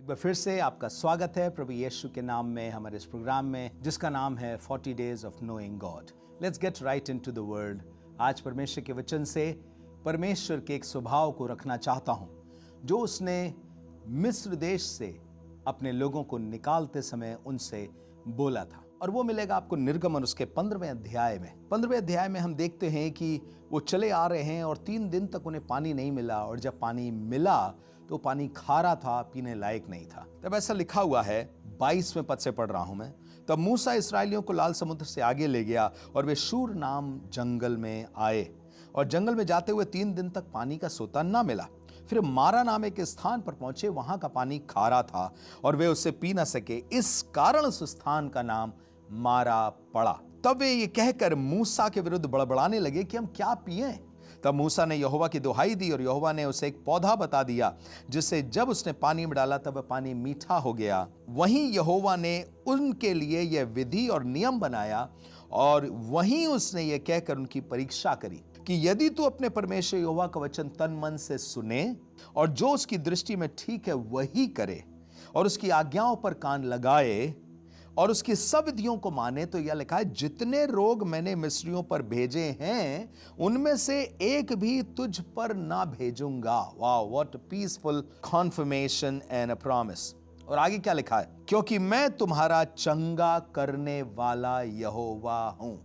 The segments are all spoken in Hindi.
बार फिर से आपका स्वागत है प्रभु यीशु के नाम में हमारे इस प्रोग्राम में जिसका नाम है 40 Days of Knowing God। Let's get right into the word. आज परमेश्वर के वचन से परमेश्वर के एक स्वभाव को रखना चाहता हूं जो उसने मिस्र देश से अपने लोगों को निकालते समय उनसे बोला था, और वो मिलेगा आपको निर्गमन उसके 15वें अध्याय में। 15वें अध्याय में हम देखते हैं कि वो चले आ रहे हैं और 3 दिन तक उन्हें पानी नहीं मिला, और जब पानी मिला तो पानी खारा था, पीने लायक नहीं था। तब ऐसा लिखा हुआ है, 22वें पद से पढ़ रहा हूं मैं। तब मूसा इसराइलियों को लाल समुद्र से आगे ले गया और वे शूर नाम जंगल में आए, और जंगल में जाते हुए 3 दिन तक पानी का सोता न मिला। फिर मारा नाम एक स्थान पर पहुंचे, वहां का पानी खारा था और वे उससे पी न सके, इस कारण उस स्थान का नाम मारा पड़ा। तब वे ये कहकर मूसा के विरुद्ध बड़बड़ाने लगे कि हम क्या पिएं। तब मूसा ने यहोवा की दुहाई दी और यहोवा ने उसे एक पौधा बता दिया, जिससे जब उसने पानी में डाला तब पानी मीठा हो गया। वहीं यहोवा ने उनके लिए यह विधि और नियम बनाया, और वहीं उसने यह कहकर उनकी परीक्षा करी कि यदि तू अपने परमेश्वर यहोवा का वचन तन मन से सुने और जो उसकी दृष्टि में ठीक है वही करे, और उसकी आज्ञाओं पर कान लगाए और उसकी सब विधियों को माने, तो यह लिखा है, जितने रोग मैंने मिस्रियों पर भेजे हैं उनमें से एक भी तुझ पर ना भेजूंगा। वाह, what a peaceful conformation and a promise. और आगे क्या लिखा है, क्योंकि मैं तुम्हारा चंगा करने वाला यहोवा हूं।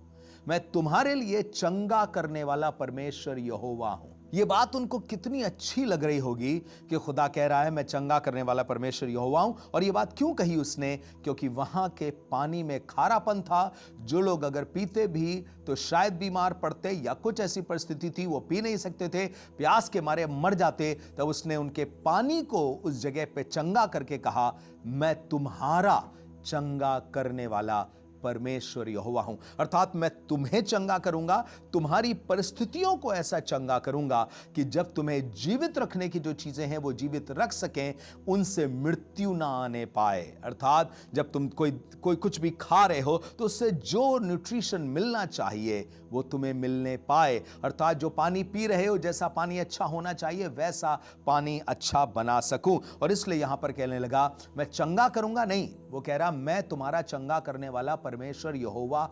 मैं तुम्हारे लिए चंगा करने वाला परमेश्वर यहोवा हूं। यह बात उनको कितनी अच्छी लग रही होगी कि खुदा कह रहा है मैं चंगा करने वाला परमेश्वर यहोवा हूं। और यह बात क्यों कही उसने? क्योंकि वहां के पानी में खारापन था। जो लोग अगर पीते भी तो शायद बीमार पड़ते, या कुछ ऐसी परिस्थिति थी वो पी नहीं सकते थे, प्यास के मारे मर जाते। तब उसने उनके पानी को उस जगह पे चंगा करके कहा, मैं तुम्हारा चंगा करने वाला परमेश्वर यहोवा हूं। अर्थात मैं तुम्हें चंगा करूंगा, तुम्हारी परिस्थितियों को ऐसा चंगा करूंगा कि जब तुम्हें जीवित रखने की जो चीजें हैं वो जीवित रख सकें, उनसे मृत्यु ना आने पाए। अर्थात जब तुम कोई कुछ भी खा रहे हो तो उससे जो न्यूट्रिशन मिलना चाहिए वो तुम्हें मिलने पाए। अर्थात जो पानी पी रहे हो, जैसा पानी अच्छा होना चाहिए वैसा पानी अच्छा बना सकूं। और इसलिए यहां पर कहने लगा मैं चंगा करूंगा, नहीं, वो कह रहा मैं तुम्हारा चंगा करने वाला परमेश्वर यहोवा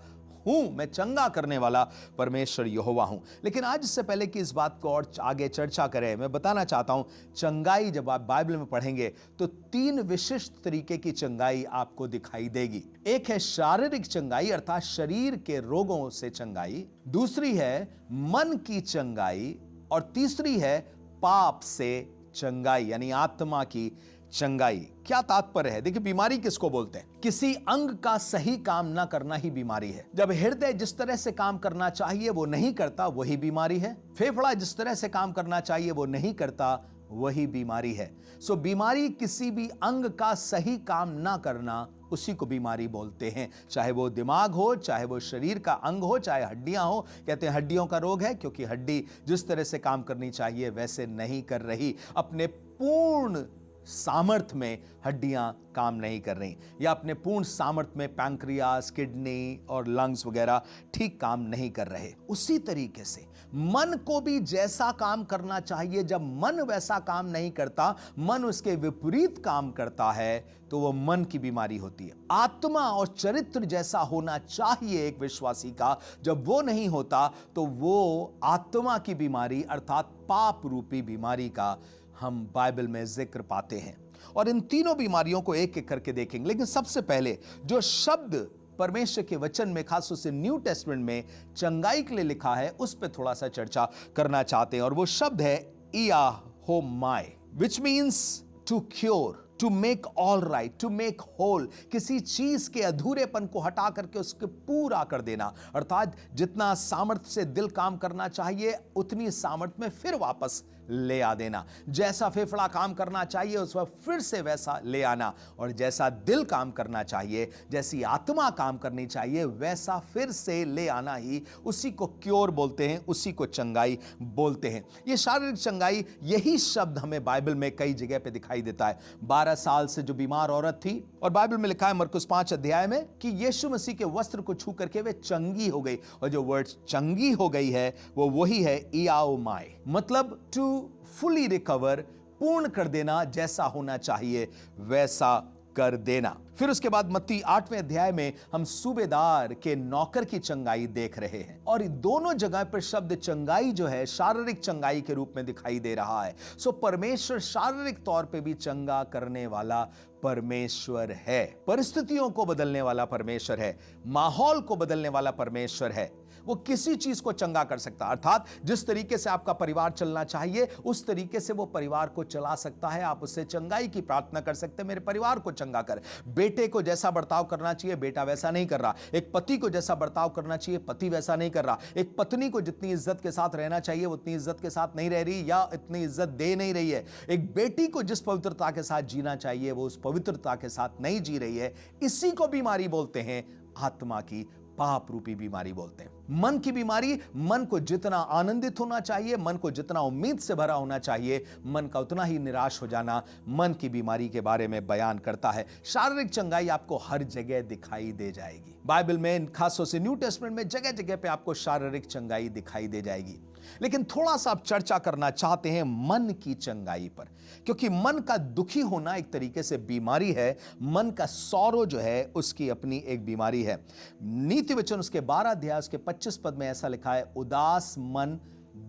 हूं। मैं चंगा करने वाला परमेश्वर यहोवा हूं। लेकिन आज इससे पहले कि इस बात को और आगे चर्चा करें, मैं बताना चाहता हूं, चंगाई जब आप बाइबल में पढ़ेंगे तो 3 विशिष्ट तरीके की चंगाई आपको दिखाई देगी। एक है शारीरिक चंगाई, अर्थात शरीर के रोगों से चंगाई। दूसरी है मन की चंगाई, और तीसरी है पाप से चंगाई, यानी आत्मा की चंगाई। क्या तात्पर्य है? देखिए, बीमारी किसको बोलते हैं? किसी अंग का सही काम ना करना ही बीमारी है। जब हृदय जिस तरह से काम करना चाहिए वो नहीं करता, वही बीमारी है। फेफड़ा जिस तरह से काम करना चाहिए वो नहीं करता, वही बीमारी है। सो बीमारी किसी भी अंग का सही काम ना करना, उसी को बीमारी बोलते हैं। चाहे वो दिमाग हो, चाहे वो शरीर का अंग हो, चाहे हड्डियां हो। कहते हैं हड्डियों का रोग है क्योंकि हड्डी जिस तरह से काम करनी चाहिए वैसे नहीं कर रही। अपने पूर्ण सामर्थ्य में हड्डियां काम नहीं कर रही, या अपने पूर्ण सामर्थ्य में पैंक्रियास, किडनी और लंग्स वगैरह ठीक काम नहीं कर रहे। उसी तरीके से मन को भी जैसा काम करना चाहिए, जब मन वैसा काम नहीं करता, मन उसके विपरीत काम करता है, तो वो मन की बीमारी होती है। आत्मा और चरित्र जैसा होना चाहिए एक विश्वासी का, जब वो नहीं होता तो वो आत्मा की बीमारी अर्थात पाप रूपी बीमारी का हम बाइबल में जिक्र पाते हैं। और इन तीनों बीमारियों को एक एक करके देखेंगे। लेकिन सबसे पहले जो शब्द परमेश्वर के वचन में, खासतौर से न्यू टेस्टमेंट में चंगाई के लिए लिखा है, उस पर थोड़ा सा चर्चा करना चाहते हैं। और वो शब्द है इयाहोमाय, which means to cure, to make all right, to make whole. किसी चीज के अधूरेपन को हटा करके उसके पूरा कर देना। अर्थात जितना सामर्थ्य से दिल काम करना चाहिए उतनी सामर्थ्य में फिर वापस ले आ देना। जैसा फेफड़ा काम करना चाहिए उस वक्त फिर से वैसा ले आना, और जैसा दिल काम करना चाहिए, जैसी आत्मा काम करनी चाहिए, वैसा फिर से ले आना ही उसी को क्योर बोलते हैं, उसी को चंगाई बोलते हैं। ये शारीरिक चंगाई, यही शब्द हमें बाइबल में कई जगह पे दिखाई देता है। 12 साल से जो बीमार औरत थी, और बाइबल में लिखा है मरकुस 5 अध्याय में कि यीशु मसीह के वस्त्र को छू करके वे चंगी हो गई। और जो वर्ड चंगी हो गई है वो वही है इयाओमाय, मतलब टू fully recover, पूर्ण कर देना, जैसा होना चाहिए वैसा कर देना। फिर उसके बाद मत्ती 8वें अध्याय में हम सूबेदार के नौकर की चंगाई देख रहे हैं, और दोनों जगह पर शब्द चंगाई जो है शारीरिक चंगाई के रूप में दिखाई दे रहा है। सो परमेश्वर शारीरिक तौर पे भी चंगा करने वाला परमेश्वर है, परिस्थितियों को बदलने वाला परमेश्वर है, माहौल को बदलने वाला परमेश्वर है। वो किसी चीज को चंगा कर सकता है, अर्थात जिस तरीके से आपका परिवार चलना चाहिए उस तरीके से वो परिवार को चला सकता है। आप उससे चंगाई की प्रार्थना कर सकते हैं, मेरे परिवार को चंगा कर। बेटे को जैसा बर्ताव करना चाहिए बेटा वैसा नहीं कर रहा, एक पति को जैसा बर्ताव करना चाहिए पति वैसा नहीं कर रहा, एक पत्नी को जितनी इज्जत के साथ रहना चाहिए उतनी इज्जत के साथ नहीं रह रही या इतनी इज्जत दे नहीं रही है, एक बेटी को जिस पवित्रता के साथ जीना चाहिए वो उस पवित्रता के साथ नहीं जी रही है। इसी को बीमारी बोलते हैं, आत्मा की पाप रूपी बीमारी बोलते हैं। मन की बीमारी, मन को जितना आनंदित होना चाहिए, मन को जितना उम्मीद से भरा होना चाहिए, मन का उतना ही निराश हो जाना, मन की बीमारी के बारे में बयान करता है। शारीरिक चंगाई आपको हर जगह दिखाई दे जाएगी। बाइबल में खासतौर से न्यू टेस्टमेंट में जगह जगह पे आपको शारीरिक चंगाई दिखाई दे जाएगी। लेकिन थोड़ा सा आप चर्चा करना चाहते हैं मन की चंगाई पर, क्योंकि मन का दुखी होना एक तरीके से बीमारी है। मन का सौरो जो है उसकी अपनी एक बीमारी है। नीति वचन उसके 12 अध्याय उसके 25 पद में ऐसा लिखा है, उदास मन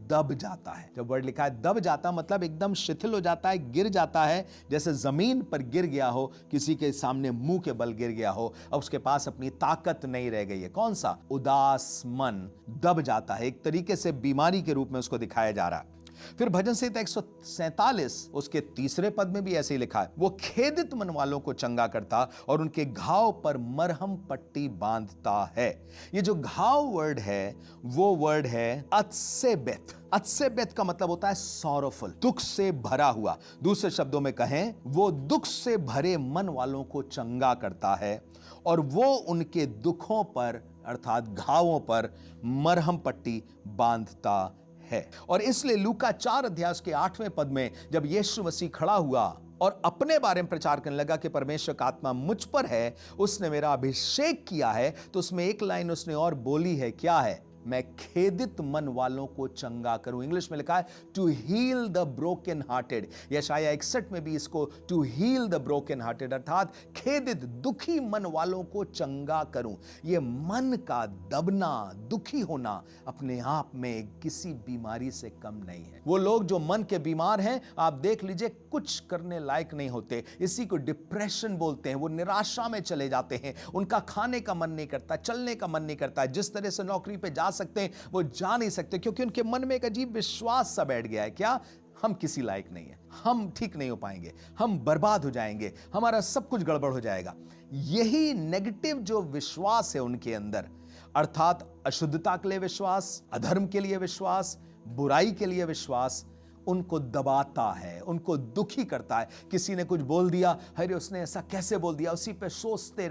दब जाता है। जब वर्ड लिखा है दब जाता, मतलब एकदम शिथिल हो जाता है, गिर जाता है, जैसे जमीन पर गिर गया हो, किसी के सामने मुंह के बल गिर गया हो, अब उसके पास अपनी ताकत नहीं रह गई है। कौन सा? उदास मन दब जाता है। एक तरीके से बीमारी के रूप में उसको दिखाया जा रहा है। फिर भजन संहिता 147 उसके 3 पद में भी ऐसे ही लिखा है, वो खेदित मन वालों को चंगा करता और उनके घाव पर मरहम पट्टी बांधता है। ये जो घाव वर्ड है वो वर्ड है अत्सेबेत। अत्सेबेत का मतलब होता है सॉरोफुल, दुख से भरा हुआ। दूसरे शब्दों में कहें, वो दुख से भरे मन वालों को चंगा करता है और वो उनके दुखों पर अर्थात घावों पर मरहम पट्टी बांधता है। और इसलिए लूका 4 अध्याय के 8वें पद में जब यीशु मसीह खड़ा हुआ और अपने बारे में प्रचार करने लगा कि परमेश्वर का आत्मा मुझ पर है, उसने मेरा अभिषेक किया है, तो उसमें एक लाइन उसने और बोली है, क्या है? मैं खेदित मन वालों को चंगा करूं। इंग्लिश में लिखा है to heal the broken hearted. यशाया 61 में भी इसको to heal the broken hearted अर्थात खेदित दुखी मन वालों को चंगा करूं। यह मन का दबना, दुखी होना अपने आप में किसी बीमारी से कम नहीं है। वो लोग जो मन के बीमार हैं, आप देख लीजिए, कुछ करने लायक नहीं होते। इसी को डिप्रेशन बोलते हैं। वो निराशा में चले जाते हैं, उनका खाने का मन नहीं करता, चलने का मन नहीं करता, जिस तरह से नौकरी पे जा सकते हैं वो जा नहीं सकते, क्योंकि उनके मन में एक अजीब विश्वास सा बैठ गया है, क्या? हम किसी लायक नहीं है, हम ठीक नहीं हो पाएंगे, हम बर्बाद हो जाएंगे, हमारा सब कुछ गड़बड़ हो जाएगा। यही नेगेटिव जो विश्वास है उनके अंदर, अर्थात अशुद्धता के लिए विश्वास, अधर्म के लिए विश्वास, बुराई के लिए विश्वास, उनको दबाता है, उनको दुखी करता है। किसी ने कुछ बोल दिया, अरे उसने ऐसा कैसे बोल दिया, उसी पे सोचते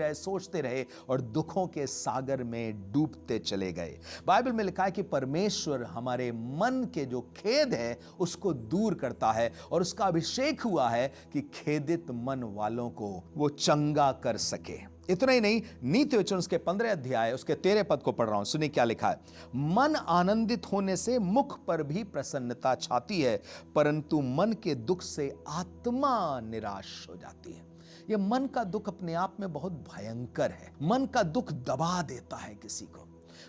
रहे और दुखों के सागर में डूबते चले गए। बाइबल में लिखा है कि परमेश्वर हमारे मन के जो खेद है उसको दूर करता है और उसका अभिषेक हुआ है कि खेदित मन वालों को वो चंगा कर सके। इतना ही नहीं, नीति वचन उसके 15 अध्याय उसके 13 पद को पढ़ रहा हूं, सुनिए क्या लिखा है। मन आनंदित होने से मुख पर भी प्रसन्नता छाती है, परंतु मन के दुख से आत्मा निराश हो जाती है। यह मन का दुख अपने आप में बहुत भयंकर है। मन का दुख दबा देता है किसी को,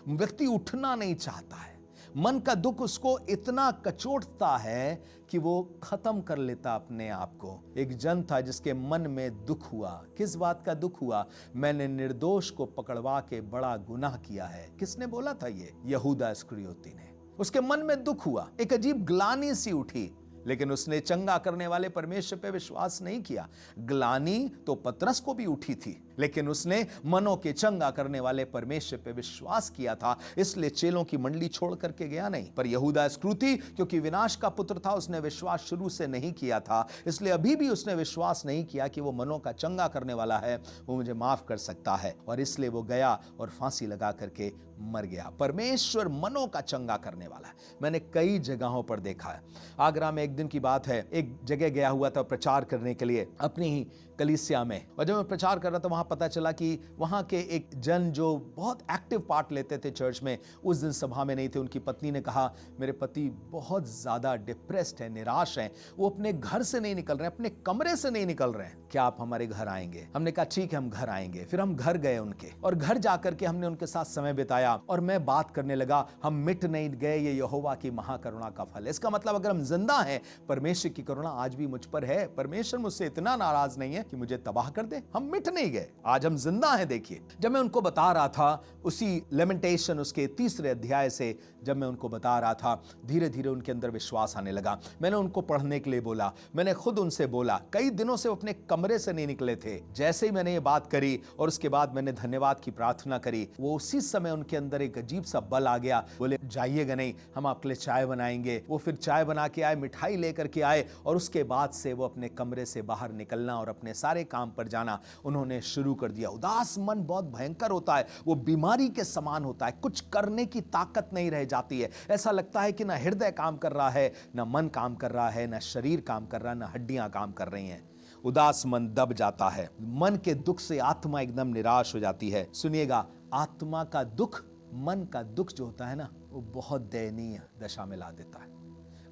व्यक्ति उठना नहीं चाहता है। मन का दुख उसको इतना कचोटता है कि वो खत्म कर लेता अपने आप को। एक जन था जिसके मन में दुख हुआ। किस बात का दुख हुआ? मैंने निर्दोष को पकड़वा के बड़ा गुनाह किया है। किसने बोला था ये? यहूदा इस्करियोती ने। उसके मन में दुख हुआ, एक अजीब ग्लानि सी उठी, लेकिन उसने चंगा करने वाले परमेश्वर पे विश्वास नहीं किया। ग्लानि तो पतरस को भी उठी थी, लेकिन उसने मनों के चंगा करने वाले परमेश्वर पे विश्वास किया था, इसलिए चेलों की मंडली छोड़ करके गया नहीं। पर यहूदा इस्करियोती क्योंकि विनाश का पुत्र था, उसने विश्वास शुरू से नहीं किया था, इसलिए अभी भी उसने विश्वास नहीं किया कि वो मनों का चंगा करने वाला है, वो मुझे माफ कर सकता है, और इसलिए वो गया और फांसी लगा करके मर गया। परमेश्वर मनों का चंगा करने वाला है। मैंने कई जगहों पर देखा है। आगरा में एक एक दिन की बात है, एक जगह गया हुआ था प्रचार करने के लिए अपनी ही कलीसिया में, और जब मैं प्रचार कर रहा था वहां पता चला कि वहां के एक जन जो बहुत एक्टिव पार्ट लेते थे चर्च में, उस दिन सभा में नहीं थे। उनकी पत्नी ने कहा मेरे पति बहुत ज्यादा डिप्रेस्ड है, निराश है, वो अपने घर से नहीं निकल रहे हैं, अपने कमरे से नहीं निकल रहे हैं, क्या आप हमारे घर आएंगे? हमने कहा ठीक है हम घर आएंगे। फिर हम घर गए उनके, और घर जाकर के हमने उनके साथ समय बिताया, और मैं बात करने लगा हम मिट नहीं गए, ये यहोवा की महाकरुणा का फल है। इसका मतलब अगर हम जिंदा हैं, परमेश्वर की करुणा आज भी मुझ पर है। परमेश्वर मुझसे इतना नाराज नहीं है कि मुझे तबाह कर दे। हम मिट नहीं गए, आज हम जिंदा हैं। देखिए, जब मैं उनको बता रहा था उसी लेमेंटेशन उसके 3 अध्याय से, जब मैं उनको बता रहा था, धीरे धीरे उनके अंदर विश्वास आने लगा। मैंने उनको पढ़ने के लिए बोला, मैंने खुद उनसे बोला। कई दिनों से वो अपने कमरे से नहीं निकले थे। जैसे ही मैंने ये बात करी और उसके बाद मैंने धन्यवाद की प्रार्थना करी, वो उसी समय उनके अंदर एक अजीब सा बल आ गया। बोले जाइएगा नहीं, हम आपके लिए चाय बनाएंगे। वो फिर चाय बना के आए, मिठाई लेकर के आए, और उसके बाद से वो अपने कमरे से बाहर निकलना और अपने सारे काम पर जाना उन्होंने शुरू कर दिया। उदास मन बहुत भयंकर होता है, वो बीमारी के समान होता है, कुछ करने की ताकत नहीं रह जाती है। ऐसा लगता है कि ना हृदय काम कर रहा है, ना मन काम कर रहा है, ना शरीर काम कर रहा है, ना हड्डियां काम कर रही हैं। उदास मन दब जाता है। मन के दुख से आत्मा एकदम निराश हो जाती है। सुनिएगा, आत्मा का दुख, मन का दुख जो होता है ना, वो बहुत दयनीय दशा में ला देता है,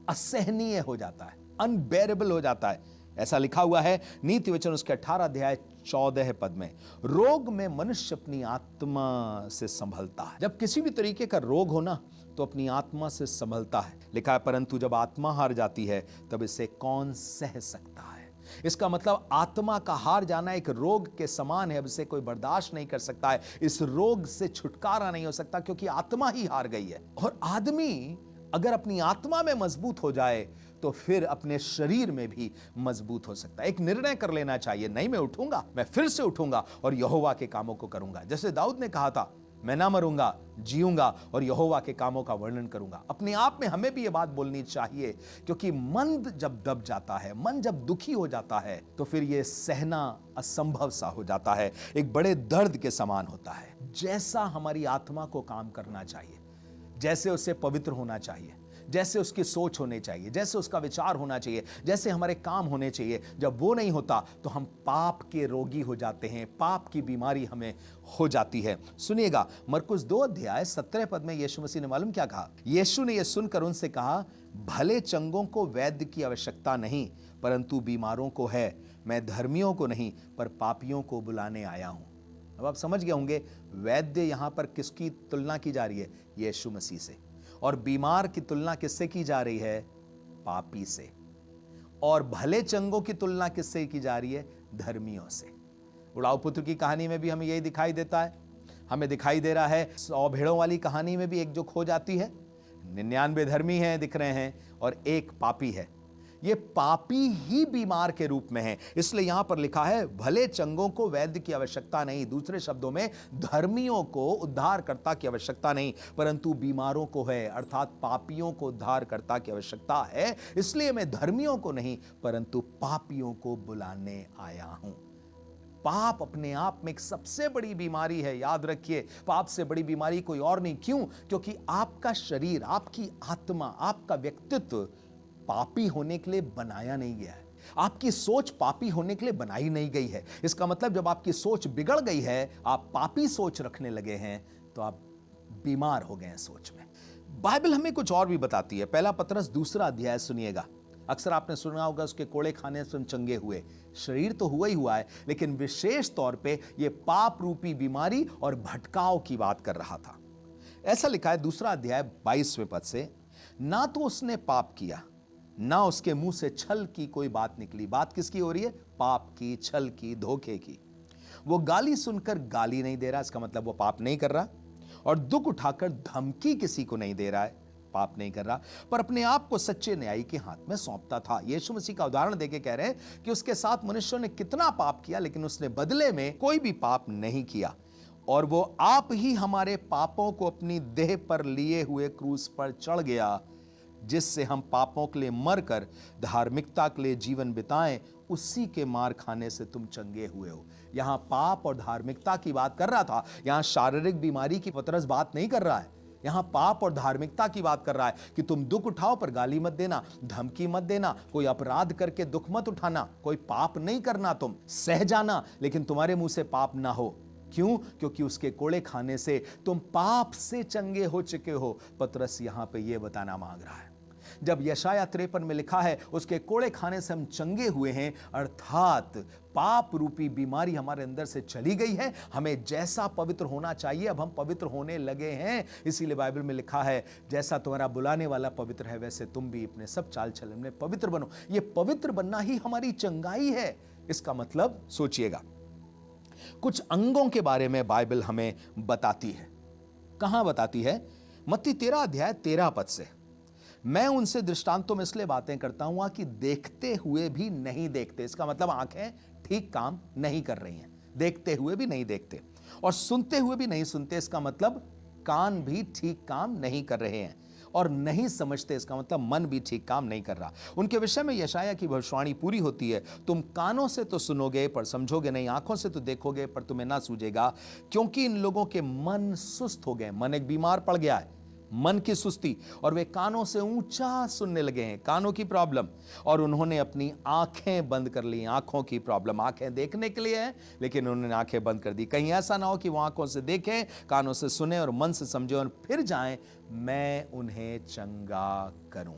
असहनीय हो जाता है, अनबेरेबल हो जाता है। ऐसा लिखा हुआ है नीति वचन उसके 18 अध्याय 14 पद में, रोग में मनुष्य अपनी आत्मा से संभलता है। जब किसी भी तरीके का रोग हो ना, तो अपनी आत्मा से संभलता है। लिखा है परंतु जब आत्मा हार जाती है तब इसे कौन सह सकता है। इसका मतलब आत्मा का हार जाना एक रोग के समान है। अब इसे कोई बर्दाश्त नहीं कर सकता है, इस रोग से छुटकारा नहीं हो सकता, क्योंकि आत्मा ही हार गई है। और आदमी अगर अपनी आत्मा में मजबूत हो जाए तो फिर अपने शरीर में भी मजबूत हो सकता है। एक निर्णय कर लेना चाहिए, नहीं मैं उठूंगा, मैं फिर से उठूंगा और यहोवा के कामों को करूंगा। जैसे दाऊद ने कहा था, मैं ना मरूंगा, जीऊंगा और यहोवा के कामों का वर्णन करूंगा। अपने आप में हमें भी ये बात बोलनी चाहिए, क्योंकि मन जब दब जाता है, मन जब दुखी हो जाता है, तो फिर ये सहना असंभव सा हो जाता है, एक बड़े दर्द के समान होता है। जैसा हमारी आत्मा को काम करना चाहिए, जैसे उसे पवित्र होना चाहिए, जैसे उसकी सोच होनी चाहिए, जैसे उसका विचार होना चाहिए, जैसे हमारे काम होने चाहिए, जब वो नहीं होता तो हम पाप के रोगी हो जाते हैं, पाप की बीमारी हमें हो जाती है। सुनिएगा, मरकुस 2 अध्याय 17 पद में यीशु मसीह ने मालूम क्या कहा? यीशु ने यह सुनकर उनसे कहा, भले चंगों को वैद्य की आवश्यकता नहीं, परंतु बीमारों को है। मैं धर्मियों को नहीं पर पापियों को बुलाने आया हूं। अब आप समझ गए होंगे, वैद्य यहां पर किसकी तुलना की जा रही है? यीशु मसीह से। और बीमार की तुलना किससे की जा रही है? पापी से। और भले चंगों की तुलना किससे की जा रही है? धर्मियों से। उड़ाऊ पुत्र की कहानी में भी हमें यही दिखाई देता है। हमें दिखाई दे रहा है 100 भेड़ों वाली कहानी में भी एक जो खो जाती है, 99 धर्मी हैं दिख रहे हैं और एक पापी है। ये पापी ही बीमार के रूप में है। इसलिए यहां पर लिखा है, भले चंगों को वैद्य की आवश्यकता नहीं, दूसरे शब्दों में धर्मियों को उद्धारकर्ता की आवश्यकता नहीं, परंतु बीमारों को है, अर्थात पापियों को उद्धारकर्ता की आवश्यकता है। इसलिए मैं धर्मियों को नहीं परंतु पापियों को बुलाने आया हूं। पाप अपने आप में एक सबसे बड़ी बीमारी है। याद रखिए, पाप से बड़ी बीमारी कोई और नहीं। क्यों? क्योंकि आपका शरीर, आपकी आत्मा, आपका व्यक्तित्व पापी होने के लिए बनाया नहीं गया है। आपकी सोच पापी होने के लिए बनाई नहीं गई है। इसका मतलब जब आपकी सोच बिगड़ गई है, आप पापी सोच रखने लगे हैं, तो आप बीमार हो गए हैं सोच में। बाइबल हमें कुछ और भी बताती है। पहला पतरस 2 अध्याय सुनिएगा। अक्सर आपने सुना होगा उसके कोड़े खाने से हम चंगे हुए। शरीर तो हुआ ही हुआ है, लेकिन विशेष तौर पे ये पाप रूपी बीमारी और भटकाव की बात कर रहा था। ऐसा लिखा है 2 अध्याय 22वें पद से, ना तो उसने पाप किया, ना उसके मुंह से छल की कोई बात निकली। बात किसकी हो रही है? पाप की, छल की, धोखे की। वो गाली सुनकर गाली नहीं दे रहा, इसका मतलब वो पाप नहीं कर रहा। और दुख उठाकर धमकी किसी को नहीं दे रहा है, पाप नहीं कर रहा, पर अपने आप को सच्चे न्यायी के हाथ में सौंपता था। यीशु मसीह का उदाहरण देके कह रहे हैं कि उसके साथ मनुष्यों ने कितना पाप किया, लेकिन उसने बदले में कोई भी पाप नहीं किया। और वो आप ही हमारे पापों को अपनी देह पर लिए हुए क्रूस पर चढ़ गया, जिससे हम पापों के लिए मरकर धार्मिकता के लिए जीवन बिताएं। उसी के मार खाने से तुम चंगे हुए हो। यहां पाप और धार्मिकता की बात कर रहा था, यहां शारीरिक बीमारी की पतरस बात नहीं कर रहा है। यहां पाप और धार्मिकता की बात कर रहा है कि तुम दुख उठाओ पर गाली मत देना, धमकी मत देना, कोई अपराध करके दुख मत उठाना, कोई पाप नहीं करना, तुम सह जाना लेकिन तुम्हारे मुंह से पाप ना हो। क्यों? क्योंकि उसके कोड़े खाने से तुम पाप से चंगे हो चुके हो। पतरस यहां पे यह बताना मांग रहा है। जब यशाया 53 में लिखा है उसके कोड़े खाने से हम चंगे हुए हैं, अर्थात पाप रूपी बीमारी हमारे अंदर से चली गई है। हमें जैसा पवित्र होना चाहिए अब हम पवित्र होने लगे हैं। इसीलिए बाइबल में लिखा है जैसा तुम्हारा बुलाने वाला पवित्र है वैसे तुम भी अपने सब चाल चलन में पवित्र बनो। ये पवित्र बनना ही हमारी चंगाई है। इसका मतलब सोचिएगा, कुछ अंगों के बारे में बाइबल हमें बताती है। कहां बताती है? मत्ती 13 अध्याय 13 पद से, मैं उनसे दृष्टांतों में इसलिए बातें करता हूं कि देखते हुए भी नहीं देखते। इसका मतलब आंखें ठीक काम नहीं कर रही हैं, देखते हुए भी नहीं देखते, और सुनते हुए भी नहीं सुनते। इसका मतलब कान भी ठीक काम नहीं कर रहे हैं, और नहीं समझते। इसका मतलब मन भी ठीक काम नहीं कर रहा। उनके विषय में यशाया की भविष्यवाणी पूरी होती है, तुम कानों से तो सुनोगे पर समझोगे नहीं, आंखों से तो देखोगे पर तुम्हें ना सूझेगा, क्योंकि इन लोगों के मन सुस्त हो गए। मन एक बीमार पड़ गया है, मन की सुस्ती, और वे कानों से ऊंचा सुनने लगे हैं, कानों की प्रॉब्लम, और उन्होंने अपनी आंखें बंद कर ली। आंखों की प्रॉब्लम, आंखें देखने के लिए है लेकिन उन्होंने आंखें बंद कर दी। कहीं ऐसा ना हो कि वो आंखों से देखें, कानों से सुने और मन से समझे और फिर जाएं, मैं उन्हें चंगा करूं।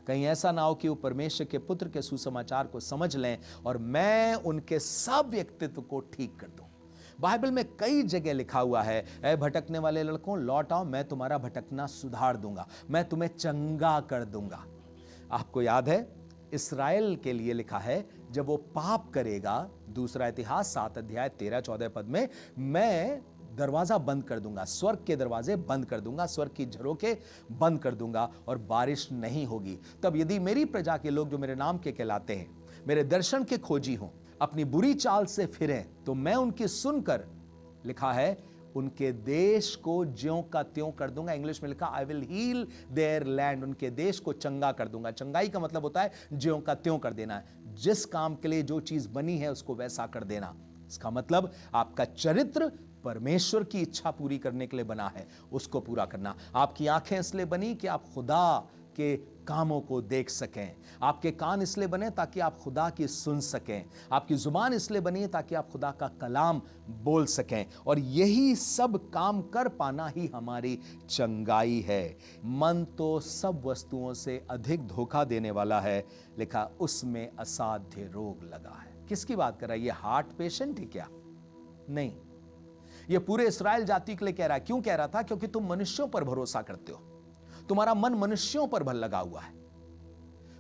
कहीं ऐसा ना हो कि वो परमेश्वर के पुत्र के सुसमाचार को समझ लें और मैं उनके सब व्यक्तित्व को ठीक कर दूं। बाइबल में कई जगह लिखा हुआ है, ऐ भटकने वाले लड़कों लौट आओ, मैं तुम्हारा भटकना सुधार दूंगा, मैं तुम्हें चंगा कर दूंगा। आपको याद है इस्राएल के लिए लिखा है जब वो पाप करेगा, दूसरा इतिहास 7 अध्याय 13-14 पद में, मैं दरवाजा बंद कर दूंगा, स्वर्ग के दरवाजे बंद कर दूंगा, स्वर्ग की झरोके बंद कर दूंगा और बारिश नहीं होगी। तब यदि मेरी प्रजा के लोग जो मेरे नाम के कहलाते हैं, मेरे दर्शन के खोजी हों, अपनी बुरी चाल से फिरें, तो मैं उनकी सुनकर, लिखा है, उनके देश को ज्यों का त्यों कर दूंगा। इंग्लिश में लिखा I will heal their land, उनके देश को चंगा कर दूंगा। चंगाई का मतलब होता है ज्यों का त्यों कर देना, जिस काम के लिए जो चीज बनी है उसको वैसा कर देना। इसका मतलब आपका चरित्र परमेश्वर की इच्छा पूरी करने के लिए बना है, उसको पूरा करना। आपकी आंखें इसलिए बनी कि आप खुदा के कामों को देख सकें, आपके कान इसलिए बने ताकि आप खुदा की सुन सकें, आपकी जुबान इसलिए बनी है ताकि आप खुदा का कलाम बोल सकें, और यही सब काम कर पाना ही हमारी चंगाई है। मन तो सब वस्तुओं से अधिक धोखा देने वाला है, लिखा उसमें असाध्य रोग लगा है। किसकी बात कर रहा है? ये हार्ट पेशेंट है क्या? नहीं, ये पूरे इस्राएल जाति के लिए कह रहा है। क्यों कह रहा था? क्योंकि तुम मनुष्यों पर भरोसा करते हो, तुम्हारा मन मनुष्यों पर भल लगा हुआ है,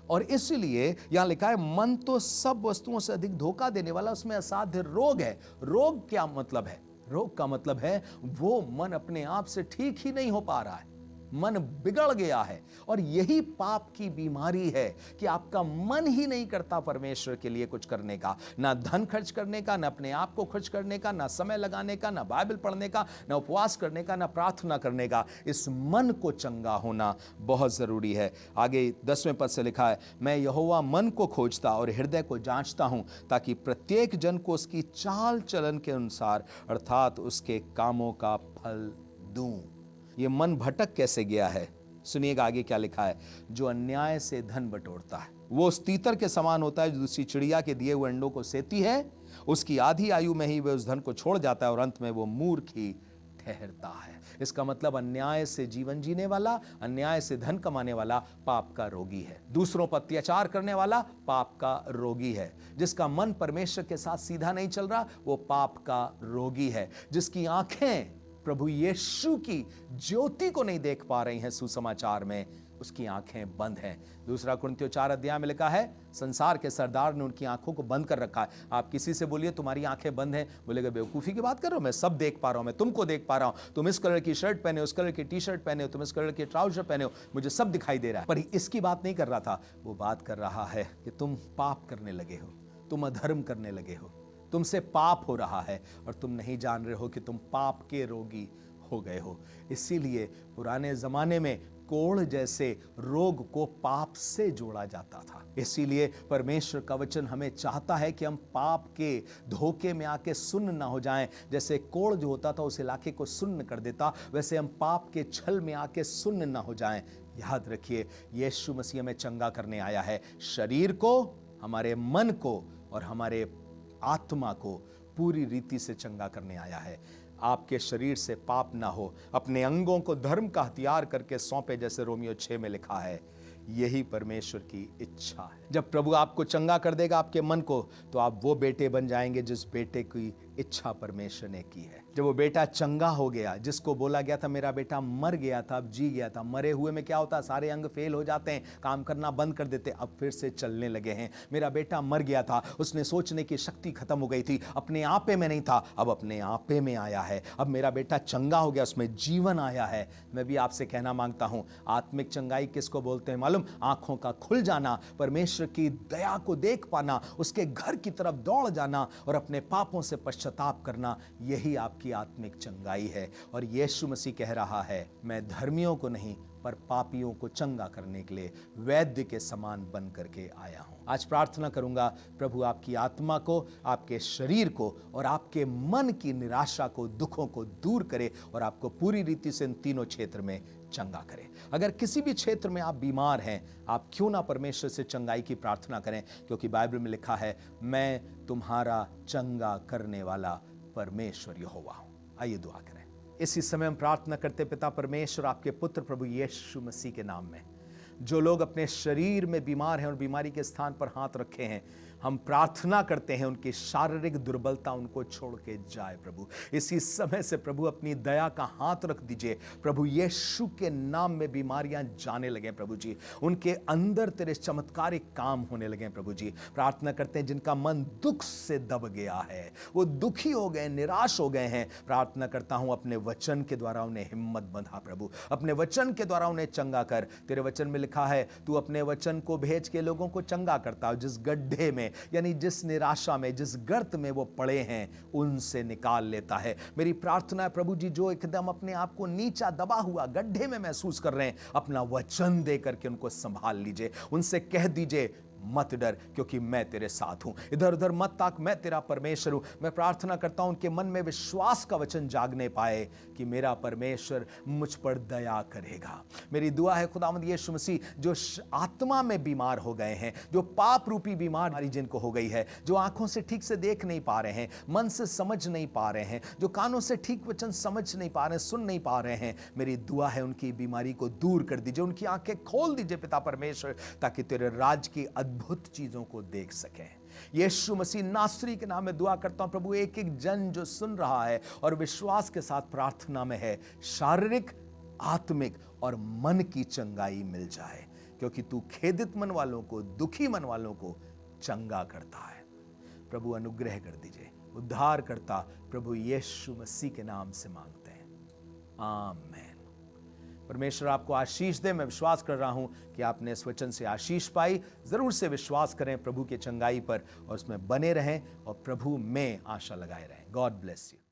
और इसलिए यहां लिखा है मन तो सब वस्तुओं से अधिक धोखा देने वाला, उसमें असाध्य रोग है। रोग क्या मतलब है? रोग का मतलब है वो मन अपने आप से ठीक ही नहीं हो पा रहा है, मन बिगड़ गया है, और यही पाप की बीमारी है कि आपका मन ही नहीं करता परमेश्वर के लिए कुछ करने का, ना धन खर्च करने का, ना अपने आप को खर्च करने का, ना समय लगाने का, ना बाइबल पढ़ने का, ना उपवास करने का, ना प्रार्थना करने का। इस मन को चंगा होना बहुत जरूरी है। आगे 10वें पद से लिखा है, मैं यहोवा मन को खोजता और हृदय को जांचता हूं, ताकि प्रत्येक जन को उसकी चाल चलन के अनुसार अर्थात उसके कामों का फल दूं। ये मन भटक कैसे गया है? सुनिएगा आगे क्या लिखा है, जो अन्याय से धन बटोरता है वो उस तीतर के समान होता है जो दूसरी चिड़िया के दिए हुए अंडों को सेती है। उसकी आधी आयु में ही वह उस धन को छोड़ जाता है और अंत में वो मूर्ख ही ठहरता है। इसका मतलब अन्याय से जीवन जीने वाला, अन्याय से धन कमाने वाला पाप का रोगी है। दूसरों पर अत्याचार करने वाला पाप का रोगी है। जिसका मन परमेश्वर के साथ सीधा नहीं चल रहा वो पाप का रोगी है। जिसकी आंखें प्रभु यीशु की ज्योति को नहीं देख पा रही हैं सुसमाचार में, उसकी आंखें बंद हैं। दूसरा कुरिन्थियों 4 अध्याय में लिखा है, संसार के सरदार ने उनकी आंखों को बंद कर रखा है। आप किसी से बोलिए तुम्हारी आंखें बंद हैं, बोलेगा बेवकूफी की बात कर रहे हो, मैं सब देख पा रहा हूं, मैं तुमको देख पा रहा हूं, तुम इस कलर की शर्ट पहने हो, उस कलर की टी शर्ट पहने हो, तुम इस कलर के ट्राउजर पहने हो, मुझे सब दिखाई दे रहा है। पर इसकी बात नहीं कर रहा था, वो बात कर रहा है कि तुम पाप करने लगे हो, तुम अधर्म करने लगे हो, तुमसे पाप हो रहा है और तुम नहीं जान रहे हो कि तुम पाप के रोगी हो गए हो। इसीलिए पुराने जमाने में कोढ़ जैसे रोग को पाप से जोड़ा जाता था। इसीलिए परमेश्वर का वचन हमें चाहता है कि हम पाप के धोखे में आके सुन्न ना हो जाएं। जैसे कोढ़ जो होता था उस इलाके को सुन्न कर देता, वैसे हम पाप के छल में आके सुन्न ना हो जाएं। याद रखिए, यीशु मसीह हमें चंगा करने आया है। शरीर को, हमारे मन को और हमारे आत्मा को पूरी रीति से चंगा करने आया है। आपके शरीर से पाप ना हो, अपने अंगों को धर्म का हथियार करके सौंपे, जैसे रोमियो 6 में लिखा है। यही परमेश्वर की इच्छा है। जब प्रभु आपको चंगा कर देगा आपके मन को, तो आप वो बेटे बन जाएंगे जिस बेटे की इच्छा परमेश्वर ने की है। जब वो बेटा चंगा हो गया, जिसको बोला गया था मेरा बेटा मर गया था अब जी गया था, मरे हुए में क्या होता, सारे अंग फेल हो जाते हैं, काम करना बंद कर देते, अब फिर से चलने लगे हैं। मेरा बेटा मर गया था, उसने सोचने की शक्ति खत्म हो गई थी, अपने आपे में नहीं था, अब अपने आपे में आया है। अब मेरा बेटा चंगा हो गया, उसमें जीवन आया है। मैं भी आपसे कहना मांगता हूं, आत्मिक चंगाई किसको बोलते हैं मालूम? आंखों का खुल जाना, परमेश्वर की दया को देख पाना, उसके घर की तरफ दौड़ जाना और अपने पापों से पश्चाताप करना, यही आपकी आत्मिक चंगाई है। और यीशु मसीह कह रहा है, मैं धर्मियों को नहीं पर पापियों को चंगा करने के लिए वैद्य के समान बन करके आया हूं। आज प्रार्थना करूंगा, प्रभु आपकी आत्मा को, आपके शरीर को और आपके मन की निराशा को, दुखों को दूर करे और आपको पूरी रीति से इन तीनों क्षेत्र में चंगा करे। अगर किसी भी क्षेत्र में आप बीमार हैं, आप क्यों ना परमेश्वर से चंगाई की प्रार्थना करें, क्योंकि बाइबल में लिखा है, मैं तुम्हारा चंगा करने वाला परमेश्वर यहोवा हूं। आइए दुआ करें। इसी समय हम प्रार्थना करते, पिता परमेश्वर, आपके पुत्र प्रभु यीशु मसीह के नाम में, जो लोग अपने शरीर में बीमार हैं और बीमारी के स्थान पर हाथ रखे हैं, हम प्रार्थना करते हैं उनकी शारीरिक दुर्बलता उनको छोड़ के जाए। प्रभु इसी समय से प्रभु अपनी दया का हाथ रख दीजिए। प्रभु यीशु के नाम में बीमारियां जाने लगे प्रभु जी, उनके अंदर तेरे चमत्कारिक काम होने लगे प्रभु जी। प्रार्थना करते हैं जिनका मन दुख से दब गया है, वो दुखी हो गए, निराश हो गए हैं, प्रार्थना करता हूं अपने वचन के द्वारा उन्हें हिम्मत बंधा प्रभु, अपने वचन के द्वारा उन्हें चंगा कर। तेरे वचन में लिखा है, तू अपने वचन को भेज के लोगों को चंगा करता हो, जिस गड्ढे में यानी जिस निराशा में, जिस गर्त में वो पड़े हैं, उनसे निकाल लेता है। मेरी प्रार्थना है प्रभु जी, जो एकदम अपने आप को नीचा दबा हुआ गड्ढे में महसूस कर रहे हैं, अपना वचन दे करके उनको संभाल लीजिए। उनसे कह दीजिए, मत डर, क्योंकि मैं तेरे साथ हूं, इधर उधर मत ताक, मैं तेरा परमेश्वर हूं। मैं प्रार्थना करता हूं उनके मन में विश्वास का वचन जागने पाए कि मेरा परमेश्वर मुझ पर दया करेगा। मेरी दुआ है खुदावंद यीशु मसीह, जो आत्मा में बीमार हो गए हैं, जो पाप रूपी बीमारी जिनको हो गई है, जो आंखों से ठीक से देख नहीं पा रहे हैं, मन से समझ नहीं पा रहे हैं, जो कानों से ठीक वचन समझ नहीं पा रहे हैं, सुन नहीं पा रहे हैं, मेरी दुआ है उनकी बीमारी को दूर कर दीजिए, उनकी आंखें खोल दीजिए पिता परमेश्वर, ताकि तेरे राज की अद्भुत चीजों को देख सकें। यीशु मसीह नासरी के नाम में दुआ करता हूं प्रभु, एक एक जन जो सुन रहा है और विश्वास के साथ प्रार्थना में है, शारीरिक, आत्मिक और मन की चंगाई मिल जाए, क्योंकि तू खेदित मन वालों को, दुखी मन वालों को चंगा करता है। प्रभु अनुग्रह कर दीजिए, उद्धार करता प्रभु यीशु मसीह के नाम से मांगते हैं, आमीन। परमेश्वर आपको आशीष दे। मैं विश्वास कर रहा हूं कि आपने इस वचन से आशीष पाई। जरूर से विश्वास करें प्रभु की चंगाई पर और उसमें बने रहें और प्रभु में आशा लगाए रहें। God bless you.